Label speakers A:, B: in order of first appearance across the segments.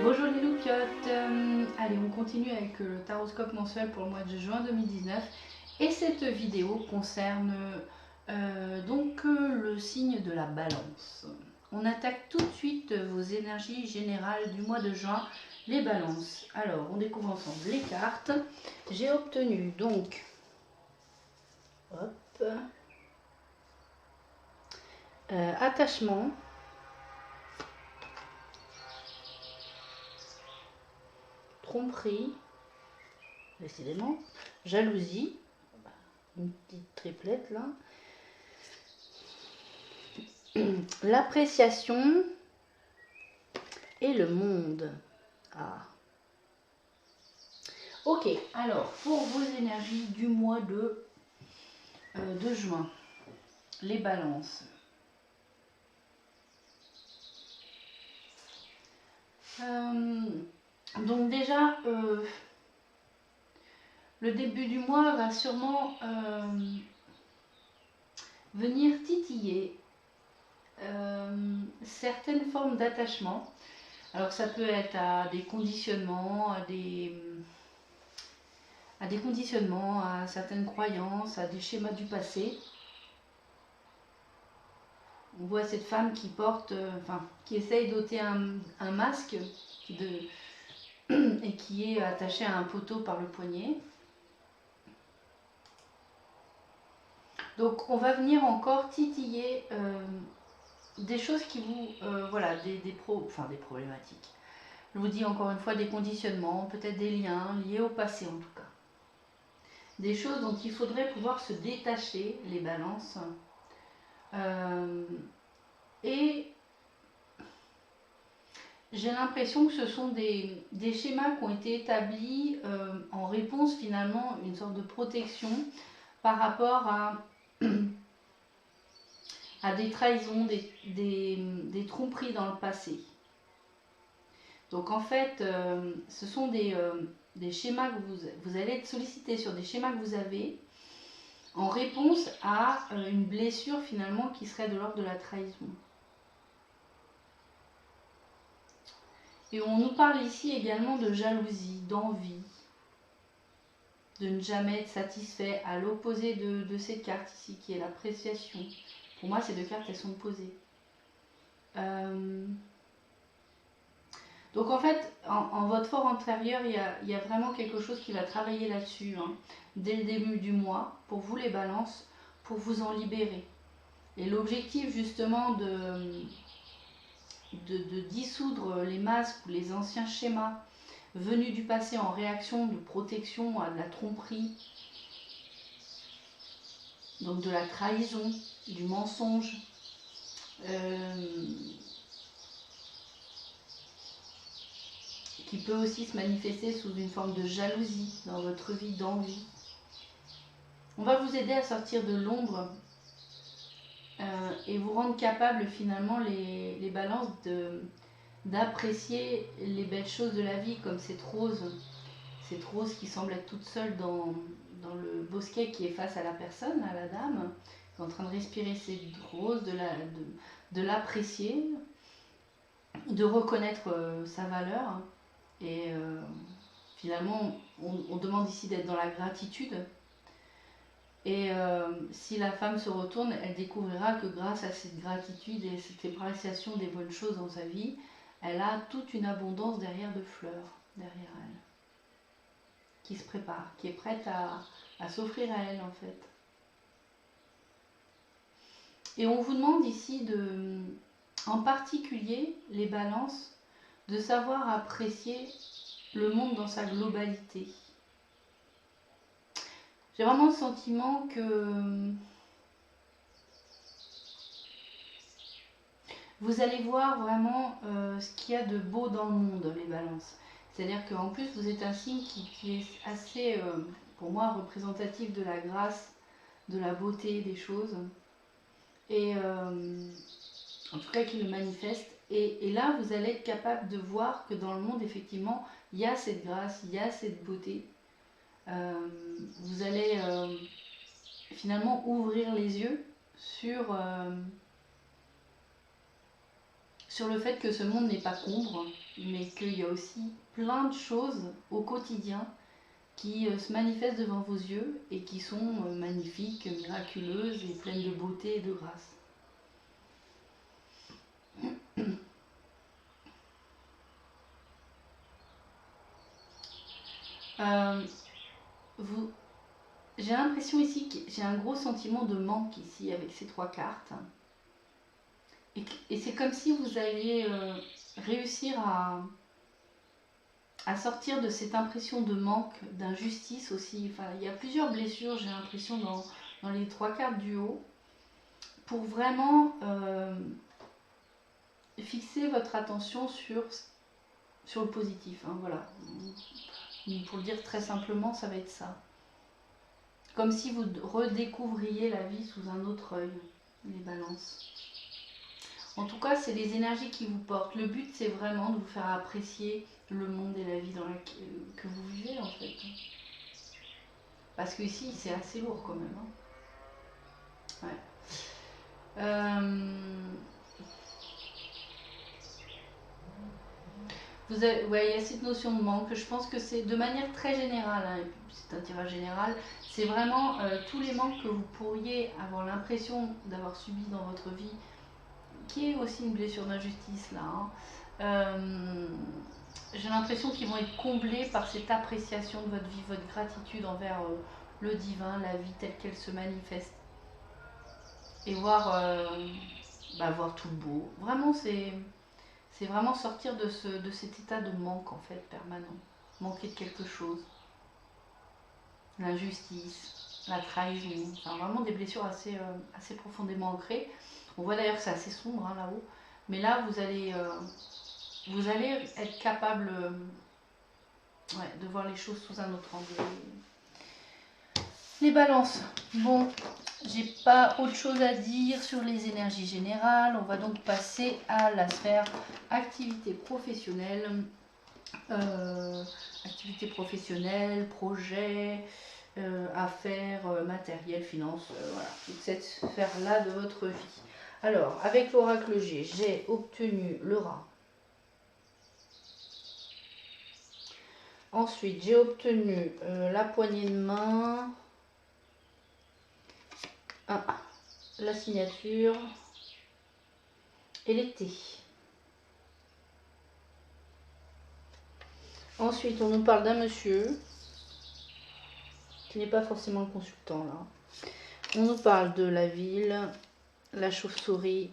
A: Bonjour les loupiottes, allez on continue avec le taroscope mensuel pour le mois de juin 2019 et cette vidéo concerne le signe de la balance. On attaque tout de suite vos énergies générales du mois de juin, les balances. Alors on découvre ensemble les cartes. J'ai obtenu donc hop, attachement, tromperie, décidément, jalousie, une petite triplette là, l'appréciation et le monde. Ah. Ok, alors pour vos énergies du mois de juin, les balances. Donc déjà, le début du mois va sûrement venir titiller certaines formes d'attachement. Alors ça peut être à des conditionnements, à certaines croyances, à des schémas du passé. On voit cette femme qui porte, qui essaye d'ôter un masque et qui est attachée à un poteau par le poignet. Donc on va venir encore titiller des choses qui vous, voilà, des problématiques. Je vous dis encore une fois des conditionnements, peut-être des liens liés au passé en tout cas. Des choses dont il faudrait pouvoir se détacher, les balances. Et j'ai l'impression que ce sont des schémas qui ont été établis en réponse finalement à une sorte de protection par rapport à des trahisons, des tromperies dans le passé. Donc en fait, ce sont des schémas que vous allez être sollicité sur des schémas que vous avez en réponse à une blessure finalement qui serait de l'ordre de la trahison. Et on nous parle ici également de jalousie, d'envie, de ne jamais être satisfait, à l'opposé de cette carte ici qui est l'appréciation. Pour moi, ces deux cartes, elles sont opposées. Donc en fait, en votre fort intérieur, il y a vraiment quelque chose qui va travailler là-dessus, hein, dès le début du mois, pour vous les balances, pour vous en libérer. Et l'objectif justement de dissoudre les masques ou les anciens schémas venus du passé en réaction de protection à de la tromperie, donc de la trahison, du mensonge, qui peut aussi se manifester sous une forme de jalousie dans votre vie, d'envie. On va vous aider à sortir de l'ombre et vous rendre capable finalement les balances d'apprécier les belles choses de la vie, comme cette rose qui semble être toute seule dans le bosquet qui est face à la personne, à la dame, qui est en train de respirer cette rose, de l'apprécier, de reconnaître sa valeur. Et finalement, on demande ici d'être dans la gratitude. Et si la femme se retourne, elle découvrira que grâce à cette gratitude et cette appréciation des bonnes choses dans sa vie, elle a toute une abondance derrière de fleurs, derrière elle, qui se prépare, qui est prête à s'offrir à elle en fait. Et on vous demande ici en particulier les balances, de savoir apprécier le monde dans sa globalité. J'ai vraiment le sentiment que vous allez voir vraiment ce qu'il y a de beau dans le monde, les balances. C'est-à-dire qu'en plus, vous êtes un signe qui est assez, pour moi, représentatif de la grâce, de la beauté des choses. Et en tout cas, qui le manifeste. Et là, vous allez être capable de voir que dans le monde, effectivement, il y a cette grâce, il y a cette beauté. Vous allez sur sur le fait que ce monde n'est pas qu'ombre, mais qu'il y a aussi plein de choses au quotidien qui se manifestent devant vos yeux et qui sont magnifiques, miraculeuses et pleines de beauté et de grâce. J'ai l'impression ici que j'ai un gros sentiment de manque ici avec ces 3 cartes. Et c'est comme si vous alliez réussir à sortir de cette impression de manque, d'injustice aussi. Enfin, il y a plusieurs blessures, j'ai l'impression, dans les 3 cartes du haut, pour vraiment fixer votre attention sur le positif. Hein, voilà. Pour le dire très simplement, ça va être ça. Comme si vous redécouvriez la vie sous un autre œil, les balances. En tout cas, c'est les énergies qui vous portent. Le but, c'est vraiment de vous faire apprécier le monde et la vie que vous vivez, en fait. Parce que ici, c'est assez lourd quand même. Hein. Ouais. Ouais, il y a cette notion de manque. Je pense que c'est de manière très générale, hein, c'est un tirage général, c'est vraiment tous les manques que vous pourriez avoir l'impression d'avoir subi dans votre vie, qui est aussi une blessure d'injustice là. Hein. J'ai l'impression qu'ils vont être comblés par cette appréciation de votre vie, votre gratitude envers le divin, la vie telle qu'elle se manifeste. Et voir tout le beau. Vraiment, c'est vraiment sortir de cet état de manque en fait permanent. Manquer de quelque chose. L'injustice, la trahison. Enfin, vraiment des blessures assez profondément ancrées. On voit d'ailleurs que c'est assez sombre hein, là-haut. Mais là, vous allez être capable de voir les choses sous un autre angle. Les balances. Bon, j'ai pas autre chose à dire sur les énergies générales. On va donc passer à la sphère activité professionnelle. Projet, affaires, matériel, finances, voilà, toute cette sphère-là de votre vie. Alors, avec l'oracle G, j'ai obtenu le rat. Ensuite, j'ai obtenu la poignée de main, la signature et l'été. Ensuite, on nous parle d'un monsieur qui n'est pas forcément le consultant là. On nous parle de la ville, la chauve-souris,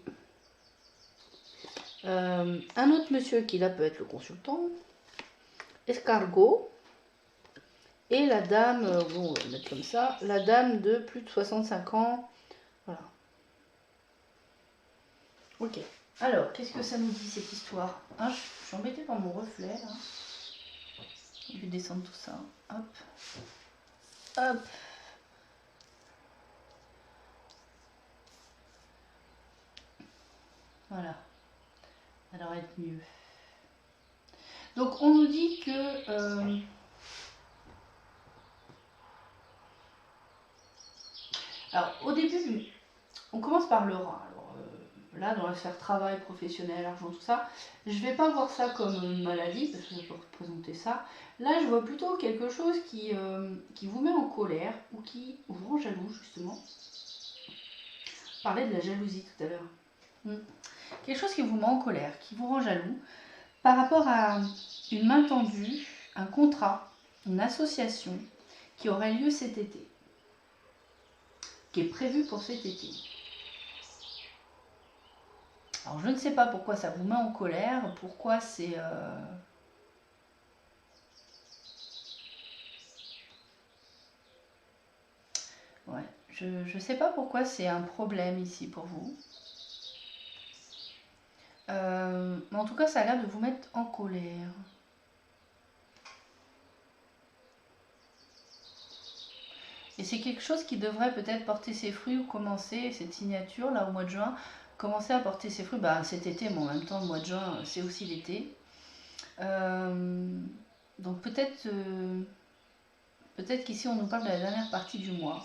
A: un autre monsieur qui là peut être le consultant, escargot, et la dame, bon on va le mettre comme ça, la dame de plus de 65 ans, voilà. Ok, alors qu'est-ce que ça nous dit cette histoire? Ah, je suis embêtée par mon reflet là. Je vais descendre tout ça, hop, hop. Voilà, ça devrait être mieux. Donc on nous dit que alors au début, on commence par le rat. Alors là, dans la sphère travail, professionnel, argent, tout ça, je vais pas voir ça comme une maladie, parce que ça peut représenter ça. Là, je vois plutôt quelque chose qui vous met en colère, ou qui vous rend jaloux, justement. Je parlais de la jalousie tout à l'heure. Quelque chose qui vous met en colère, qui vous rend jaloux, par rapport à une main tendue, un contrat, une association qui aurait lieu cet été, qui est prévu pour cet été. Alors je ne sais pas pourquoi ça vous met en colère, pourquoi c'est... Ouais, je ne sais pas pourquoi c'est un problème ici pour vous. Mais en tout cas, ça a l'air de vous mettre en colère. Et c'est quelque chose qui devrait peut-être porter ses fruits ou commencer, cette signature là au mois de juin, commencer à porter ses fruits cet été, mais en même temps le mois de juin c'est aussi l'été. Donc peut-être qu'ici on nous parle de la dernière partie du mois.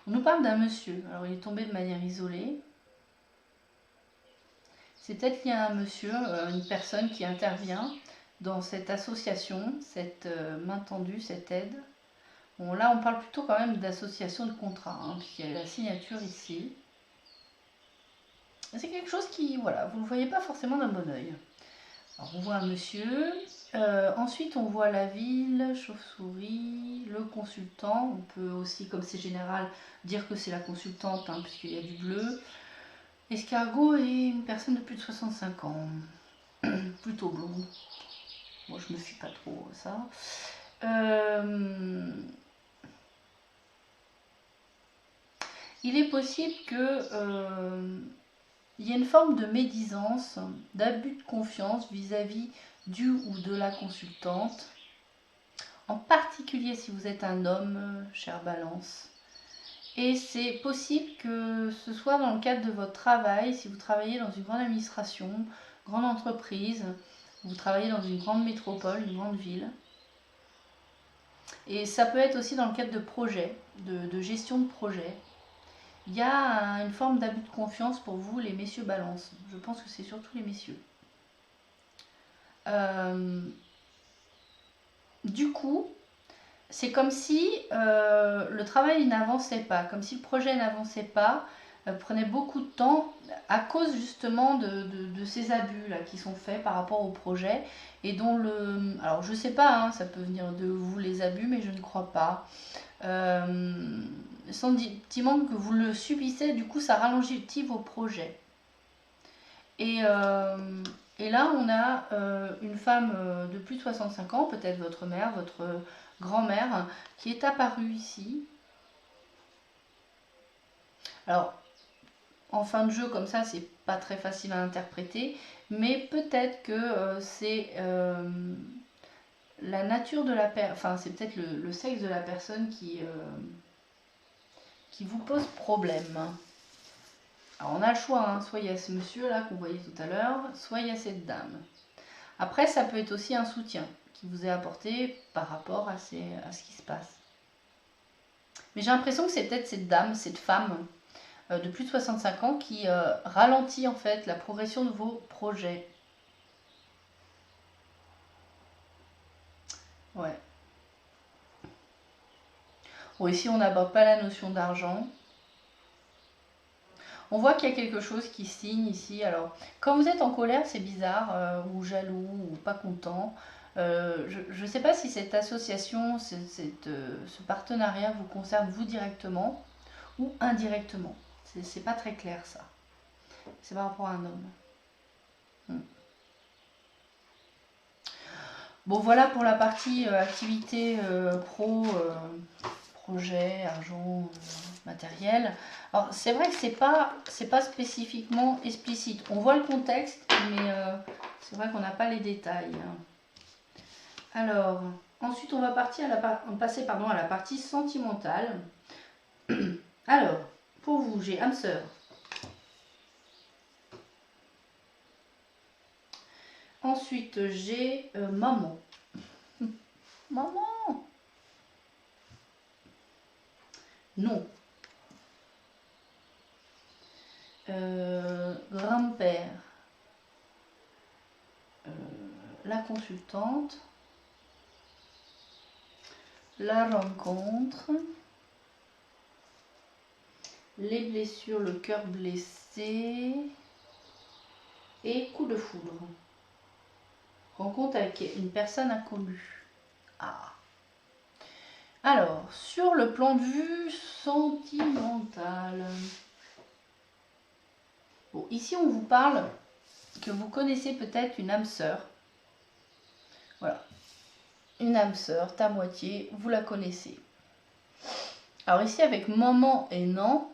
A: On nous parle d'un monsieur, alors il est tombé de manière isolée. C'est peut-être lié à un monsieur, une personne qui intervient dans cette association, cette main tendue, cette aide. Bon, là, on parle plutôt quand même d'association de contrat, hein, puisqu'il y a la signature ici. C'est quelque chose qui, voilà, vous ne le voyez pas forcément d'un bon oeil. Alors, on voit un monsieur. Ensuite, on voit la ville, chauve-souris, le consultant. On peut aussi, comme c'est général, dire que c'est la consultante, hein, puisqu'il y a du bleu. Escargot est une personne de plus de 65 ans, plutôt blonde. Moi, je me fie pas trop à ça. Il est possible que il y ait une forme de médisance, d'abus de confiance vis-à-vis du ou de la consultante. En particulier si vous êtes un homme, chère Balance. Et c'est possible que ce soit dans le cadre de votre travail, si vous travaillez dans une grande administration, grande entreprise, vous travaillez dans une grande métropole, une grande ville. Et ça peut être aussi dans le cadre de projets, de gestion de projets. Il y a une forme d'abus de confiance pour vous, les messieurs Balance. Je pense que c'est surtout les messieurs. Du coup, c'est comme si le travail n'avançait pas, comme si le projet n'avançait pas, prenait beaucoup de temps à cause justement de ces abus là qui sont faits par rapport au projet et dont le... Alors je sais pas, hein, ça peut venir de vous les abus, mais je ne crois pas. Sentiment que vous le subissez, du coup ça ralentit vos projets. Et là on a une femme de plus de 65 ans, peut-être votre mère, votre grand-mère, qui est apparue ici. Alors, en fin de jeu, comme ça, c'est pas très facile à interpréter, mais peut-être que c'est la nature de la personne, enfin, c'est peut-être le sexe de la personne qui vous pose problème. Alors, on a le choix, hein, soit il y a ce monsieur-là qu'on voyait tout à l'heure, soit il y a cette dame. Après, ça peut être aussi un soutien qui vous est apporté par rapport à ce qui se passe. Mais j'ai l'impression que c'est peut-être cette dame, cette femme de plus de 65 ans qui ralentit en fait la progression de vos projets. Ouais. Bon, ici on n'aborde pas la notion d'argent. On voit qu'il y a quelque chose qui signe ici. Alors, quand vous êtes en colère, c'est bizarre, ou jaloux, ou pas content. Je ne sais pas si cette association, ce partenariat vous concerne vous directement ou indirectement. C'est pas très clair ça. C'est par rapport à un homme. Bon, voilà pour la partie activité pro, projet, argent, matériel. Alors, c'est vrai que c'est pas spécifiquement explicite. On voit le contexte, mais c'est vrai qu'on n'a pas les détails. Alors, ensuite, on va passer à la partie sentimentale. Alors, pour vous, j'ai âme sœur. Ensuite, j'ai maman. Maman. Non. Grand-père. La consultante. La rencontre. Les blessures, le cœur blessé. Et coup de foudre. Rencontre avec une personne inconnue. Ah. Alors, sur le plan de vue sentimental. Bon, ici on vous parle que vous connaissez peut-être une âme sœur. Voilà. Une âme sœur, ta moitié, vous la connaissez. Alors ici avec maman et non,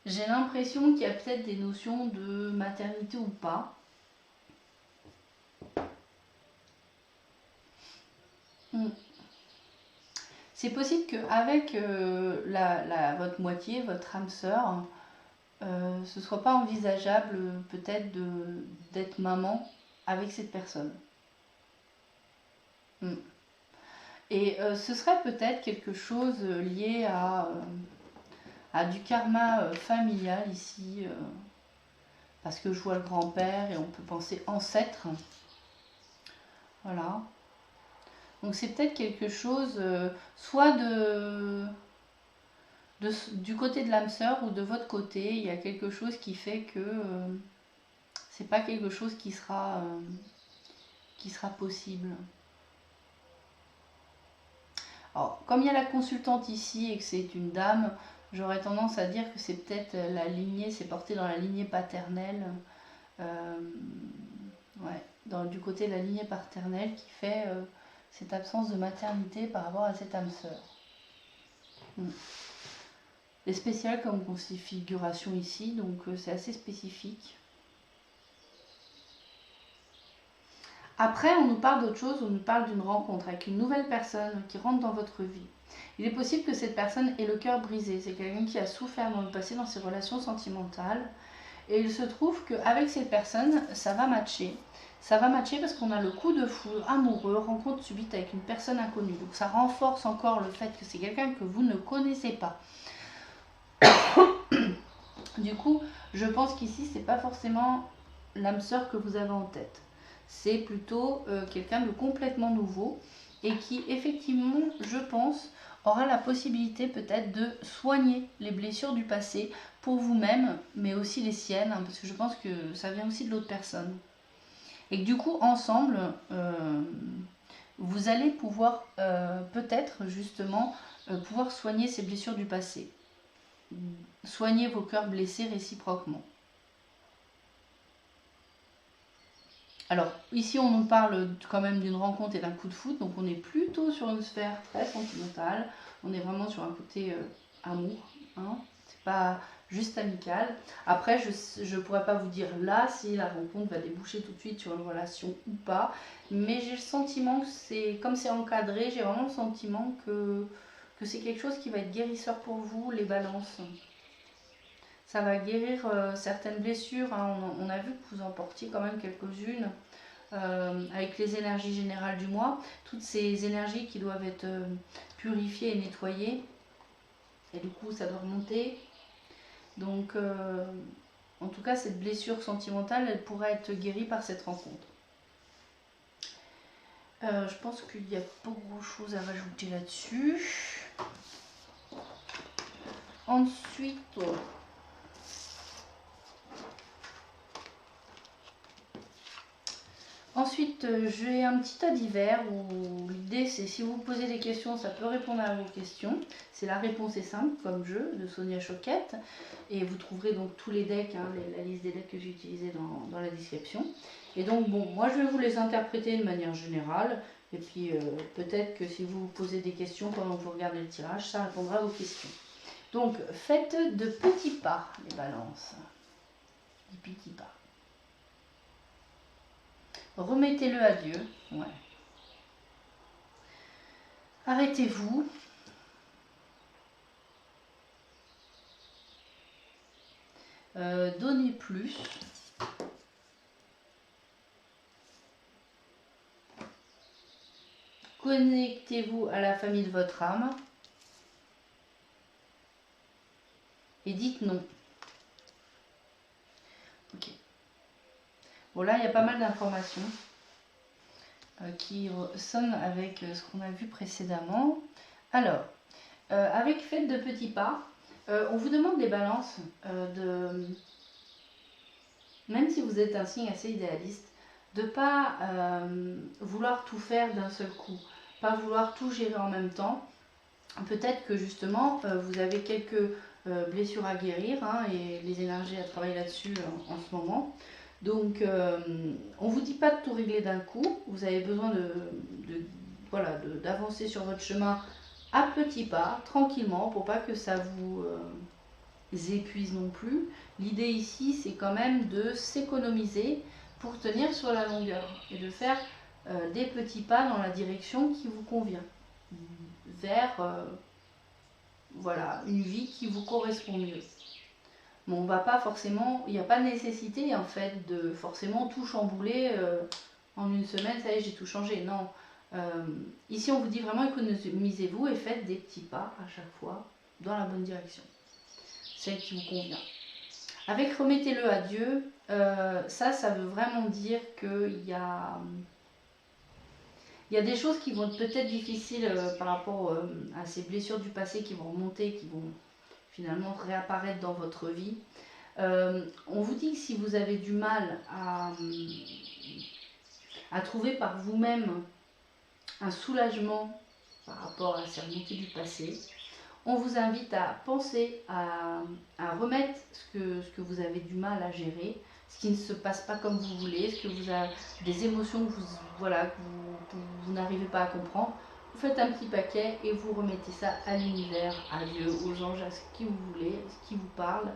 A: j'ai l'impression qu'il y a peut-être des notions de maternité ou pas. C'est possible qu'avec votre moitié, votre âme sœur, ce ne soit pas envisageable peut-être d'être maman avec cette personne. Et ce serait peut-être quelque chose lié à Ah, du karma familial ici, parce que je vois le grand-père et on peut penser ancêtre. Voilà. Donc c'est peut-être quelque chose, soit du côté de l'âme sœur ou de votre côté, il y a quelque chose qui fait que c'est pas quelque chose qui sera possible. Alors, comme il y a la consultante ici et que c'est une dame, j'aurais tendance à dire que c'est peut-être la lignée, c'est porté dans la lignée paternelle. Ouais, du côté de la lignée paternelle qui fait cette absence de maternité par rapport à cette âme sœur. C'est spécial comme configuration ici, donc c'est assez spécifique. Après, on nous parle d'autre chose, on nous parle d'une rencontre avec une nouvelle personne qui rentre dans votre vie. Il est possible que cette personne ait le cœur brisé. C'est quelqu'un qui a souffert dans le passé dans ses relations sentimentales. Et il se trouve qu'avec cette personne, ça va matcher. Ça va matcher parce qu'on a le coup de foudre amoureux, rencontre subite avec une personne inconnue. Donc ça renforce encore le fait que c'est quelqu'un que vous ne connaissez pas. Du coup, je pense qu'ici, c'est pas forcément l'âme sœur que vous avez en tête. C'est plutôt quelqu'un de complètement nouveau et qui, effectivement, je pense, aura la possibilité peut-être de soigner les blessures du passé pour vous-même, mais aussi les siennes, hein, parce que je pense que ça vient aussi de l'autre personne. Et que du coup, ensemble, vous allez pouvoir peut-être justement pouvoir soigner ces blessures du passé. Soigner vos cœurs blessés réciproquement. Alors, ici, on nous parle quand même d'une rencontre et d'un coup de foudre, donc on est plutôt sur une sphère très sentimentale. On est vraiment sur un côté amour, hein. C'est pas juste amical. Après, je ne pourrais pas vous dire là si la rencontre va déboucher tout de suite sur une relation ou pas, mais j'ai le sentiment que c'est, comme c'est encadré, j'ai vraiment le sentiment que c'est quelque chose qui va être guérisseur pour vous, les balances. Ça va guérir certaines blessures, hein. On a vu que vous en portiez quand même quelques-unes avec les énergies générales du mois. Toutes ces énergies qui doivent être purifiées et nettoyées. Et du coup, ça doit remonter. Donc, en tout cas, cette blessure sentimentale, elle pourrait être guérie par cette rencontre. Je pense qu'il n'y a pas grand-chose à rajouter là-dessus. Ensuite... Ensuite, j'ai un petit tas divers où l'idée c'est si vous vous posez des questions, ça peut répondre à vos questions. C'est la réponse est simple comme jeu de Sonia Choquette. Et vous trouverez donc tous les decks, hein, la liste des decks que j'ai utilisés dans la description. Et donc bon, moi je vais vous les interpréter de manière générale. Et puis peut-être que si vous vous posez des questions pendant que vous regardez le tirage, ça répondra à vos questions. Donc faites de petits pas les balances. Des petits pas. Remettez-le à Dieu. Ouais. Arrêtez-vous. Donnez plus. Connectez-vous à la famille de votre âme. Et dites non. Ok. Bon, là, il y a pas mal d'informations qui sonnent avec ce qu'on a vu précédemment. Alors, avec faites de petits pas, on vous demande des balances de... Même si vous êtes un signe assez idéaliste, de ne pas vouloir tout faire d'un seul coup, pas vouloir tout gérer en même temps. Peut-être que justement, vous avez quelques blessures à guérir, hein, et les énergies à travailler là-dessus en ce moment. Donc, on ne vous dit pas de tout régler d'un coup. Vous avez besoin d'avancer sur votre chemin à petits pas, tranquillement, pour pas que ça vous épuise non plus. L'idée ici, c'est quand même de s'économiser pour tenir sur la longueur et de faire des petits pas dans la direction qui vous convient, vers voilà, une vie qui vous correspond mieux. Mais on va pas forcément, il n'y a pas de nécessité en fait de forcément tout chambouler en une semaine, ça y est, j'ai tout changé. Non. Ici, on vous dit vraiment économisez-vous et faites des petits pas à chaque fois dans la bonne direction. celle qui vous convient. Avec remettez-le à Dieu, ça veut vraiment dire qu'il y a des choses qui vont être peut-être difficiles par rapport à ces blessures du passé qui vont remonter, qui vont finalement réapparaître dans votre vie. On vous dit que si vous avez du mal à trouver par vous-même un soulagement par rapport à ces remontées du passé, on vous invite à penser à remettre ce que vous avez du mal à gérer, ce qui ne se passe pas comme vous voulez, ce que vous avez des émotions que vous n'arrivez pas à comprendre. Vous faites un petit paquet et vous remettez ça à l'univers, à Dieu, aux anges, à ce qui vous voulez, ce qui vous parle.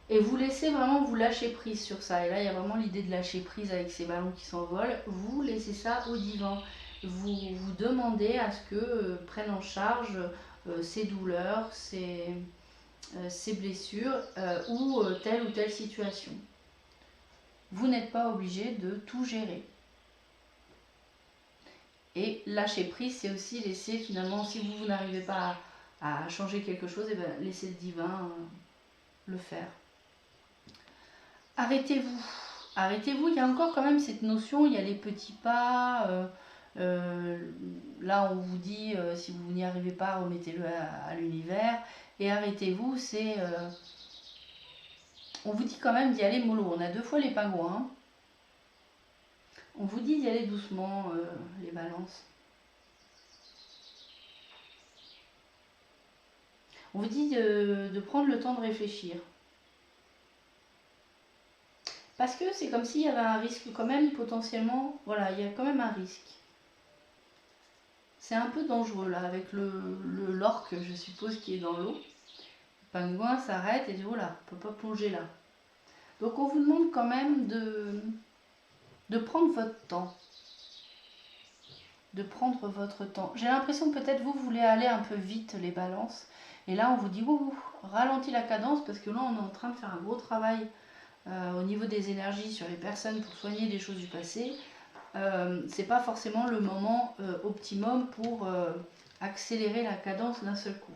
A: Et vous laissez vraiment vous lâcher prise sur ça. Et là, il y a vraiment l'idée de lâcher prise avec ces ballons qui s'envolent. Vous laissez ça au divin. Vous demandez à ce que prenne en charge ces douleurs, ces blessures ou telle situation. Vous n'êtes pas obligé de tout gérer. Et lâcher prise, c'est aussi laisser finalement, si vous n'arrivez pas à changer quelque chose, et bien laissez le divin le faire. Arrêtez-vous. Arrêtez-vous, il y a encore quand même cette notion, il y a les petits pas. Là, on vous dit, si vous n'y arrivez pas, remettez-le à l'univers. Et arrêtez-vous, c'est... on vous dit quand même d'y aller mollo. On a 2 fois les pingouins. On vous dit d'y aller doucement, les balances. On vous dit de prendre le temps de réfléchir. Parce que c'est comme s'il y avait un risque quand même, potentiellement. Voilà, il y a quand même un risque. C'est un peu dangereux là, avec l'orque, je suppose, qui est dans l'eau. Le pingouin s'arrête et dit, oh là, on ne peut pas plonger là. Donc on vous demande quand même de prendre votre temps. De prendre votre temps. J'ai l'impression que peut-être vous voulez aller un peu vite, les balances. Et là, on vous dit, ralentis la cadence, parce que là, on est en train de faire un gros travail au niveau des énergies sur les personnes pour soigner des choses du passé. C'est pas forcément le moment optimum pour accélérer la cadence d'un seul coup.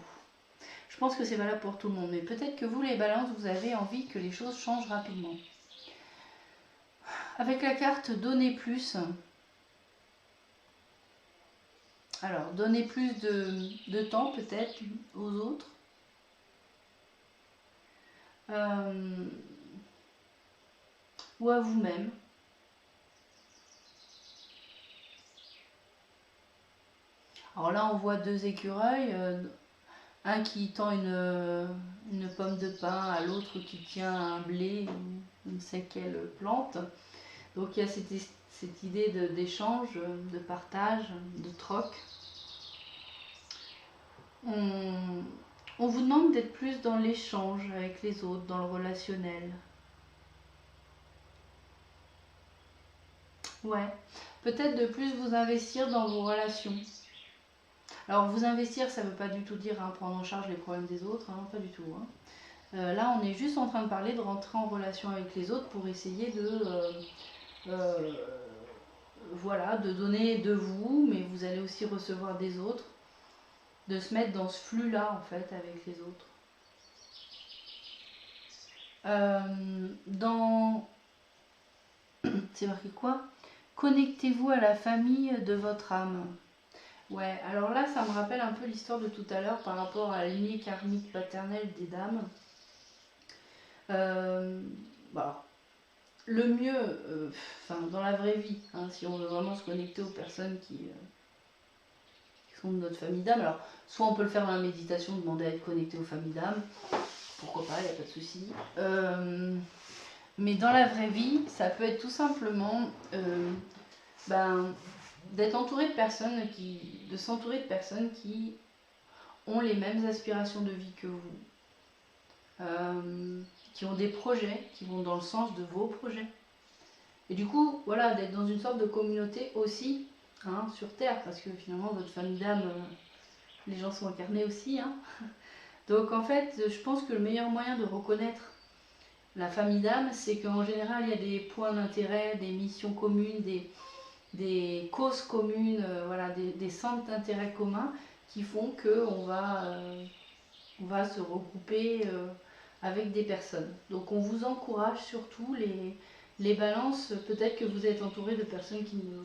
A: Je pense que c'est valable pour tout le monde, mais peut-être que vous, les balances, vous avez envie que les choses changent rapidement. Avec la carte Donner plus, alors donner plus de temps peut-être aux autres. Ou à vous-même. Alors là, on voit 2 écureuils, un qui tend une pomme de pin à l'autre qui tient un blé ou je ne sais quelle plante. Donc il y a cette idée d'échange, de partage, de troc. On vous demande d'être plus dans l'échange avec les autres, dans le relationnel. Ouais, peut-être de plus vous investir dans vos relations. Alors vous investir, ça ne veut pas du tout dire prendre en charge les problèmes des autres, pas du tout. Là, on est juste en train de parler de rentrer en relation avec les autres pour essayer voilà, de donner de vous, mais vous allez aussi recevoir des autres, de se mettre dans ce flux-là, en fait, avec les autres. C'est marqué quoi? Connectez-vous à la famille de votre âme. Ouais, alors là, ça me rappelle un peu l'histoire de tout à l'heure par rapport à la lignée karmique paternelle des dames. Bah, le mieux, dans la vraie vie, si on veut vraiment se connecter aux personnes qui sont de notre famille d'âme, alors soit on peut le faire dans la méditation, demander à être connecté aux familles d'âme, pourquoi pas, il n'y a pas de souci. Mais dans la vraie vie, ça peut être tout simplement d'être entouré de personnes de s'entourer de personnes qui ont les mêmes aspirations de vie que vous, qui ont des projets qui vont dans le sens de vos projets. Et du coup, voilà, d'être dans une sorte de communauté aussi, sur Terre, parce que finalement, votre famille d'âme, les gens sont incarnés aussi. Donc en fait, je pense que le meilleur moyen de reconnaître la famille d'âme, c'est qu'en général, il y a des points d'intérêt, des missions communes, des causes communes, voilà, des centres d'intérêt communs qui font qu'on va se regrouper avec des personnes. Donc on vous encourage surtout, les balances, peut-être que vous êtes entouré de personnes qui ne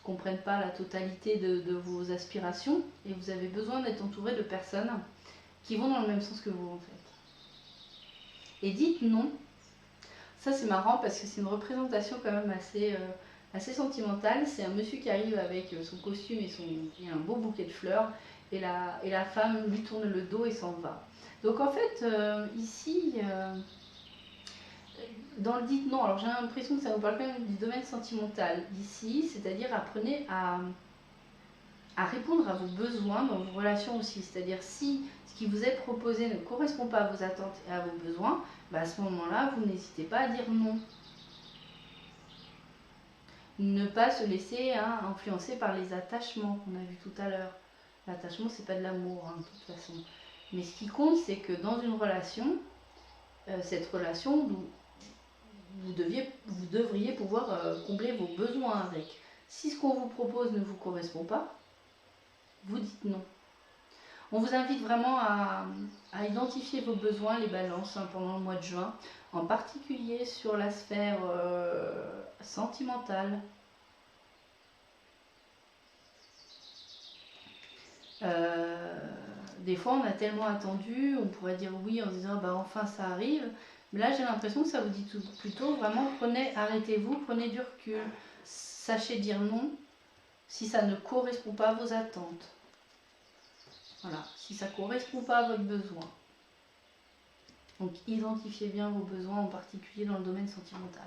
A: comprennent pas la totalité de vos aspirations et vous avez besoin d'être entouré de personnes qui vont dans le même sens que vous en fait. Et dites non. Ça c'est marrant parce que c'est une représentation quand même assez sentimentale. C'est un monsieur qui arrive avec son costume et un beau bouquet de fleurs et la femme lui tourne le dos et s'en va. Donc en fait ici dans le dites non, alors j'ai l'impression que ça vous parle quand même du domaine sentimental ici, c'est-à-dire apprenez à répondre à vos besoins dans vos relations aussi. C'est-à-dire si ce qui vous est proposé ne correspond pas à vos attentes et à vos besoins, à ce moment-là, vous n'hésitez pas à dire non. Ne pas se laisser influencer par les attachements qu'on a vu tout à l'heure. L'attachement, c'est pas de l'amour, de toute façon. Mais ce qui compte, c'est que dans une relation, cette relation, vous devriez pouvoir combler vos besoins avec. Si ce qu'on vous propose ne vous correspond pas, vous dites non. On vous invite vraiment à identifier vos besoins, les balances, pendant le mois de juin, en particulier sur la sphère sentimentale. Des fois on a tellement attendu, on pourrait dire oui en se disant bah enfin ça arrive, mais là j'ai l'impression que ça vous dit plutôt vraiment arrêtez-vous, prenez du recul, sachez dire non si ça ne correspond pas à vos attentes. Voilà, si ça ne correspond pas à votre besoin. Donc identifiez bien vos besoins, en particulier dans le domaine sentimental.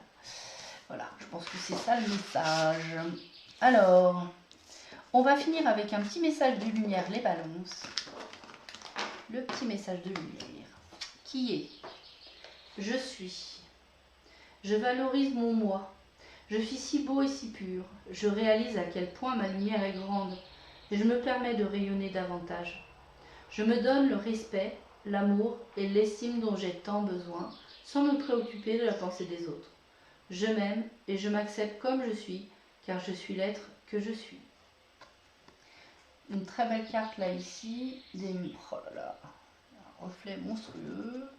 A: Voilà, je pense que c'est ça le message. Alors, on va finir avec un petit message de lumière, les balances. Le petit message de lumière, qui est « Je suis, je valorise mon moi, je suis si beau et si pur, je réalise à quel point ma lumière est grande, et je me permets de rayonner davantage. Je me donne le respect, l'amour et l'estime dont j'ai tant besoin, sans me préoccuper de la pensée des autres. Je m'aime et je m'accepte comme je suis, car je suis l'être que je suis. » Une très belle carte là ici, oh là là, un reflet monstrueux.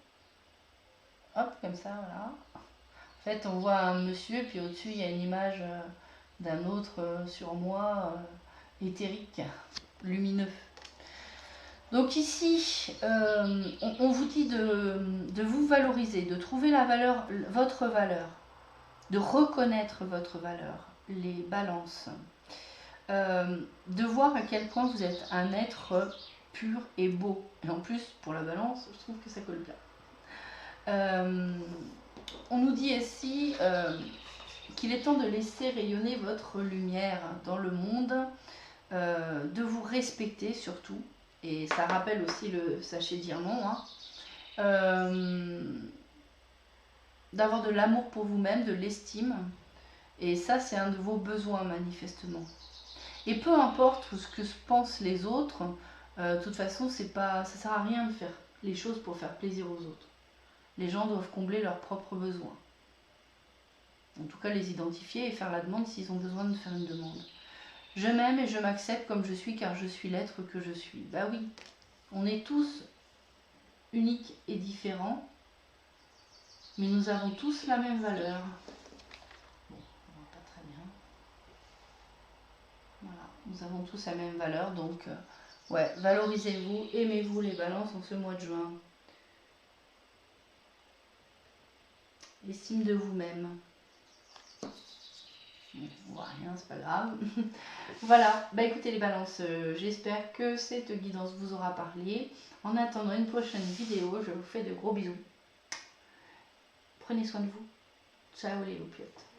A: Hop, comme ça, voilà. En fait, on voit un monsieur, puis au-dessus, il y a une image d'un autre surmoi éthérique, lumineux. Donc ici, on vous dit de vous valoriser, de trouver votre valeur, de reconnaître votre valeur, les balances, de voir à quel point vous êtes un être pur et beau. Et en plus, pour la balance, je trouve que ça colle bien. On nous dit ici qu'il est temps de laisser rayonner votre lumière dans le monde, de vous respecter surtout. Et ça rappelle aussi le sachez dire non, d'avoir de l'amour pour vous-même, de l'estime. Et ça, c'est un de vos besoins manifestement. Et peu importe ce que pensent les autres, de toute façon, ça ne sert à rien de faire les choses pour faire plaisir aux autres. Les gens doivent combler leurs propres besoins. En tout cas, les identifier et faire la demande s'ils ont besoin de faire une demande. Je m'aime et je m'accepte comme je suis car je suis l'être que je suis. Bah oui, on est tous uniques et différents, mais nous avons tous la même valeur. Bon, on voit pas très bien. Voilà, nous avons tous la même valeur, donc ouais, valorisez-vous, aimez-vous les balances en ce mois de juin. Estime de vous-même. On voit rien, c'est pas grave. Voilà, bah écoutez les balances, j'espère que cette guidance vous aura parlé. En attendant une prochaine vidéo, je vous fais de gros bisous. Prenez soin de vous. Ciao les loupiottes.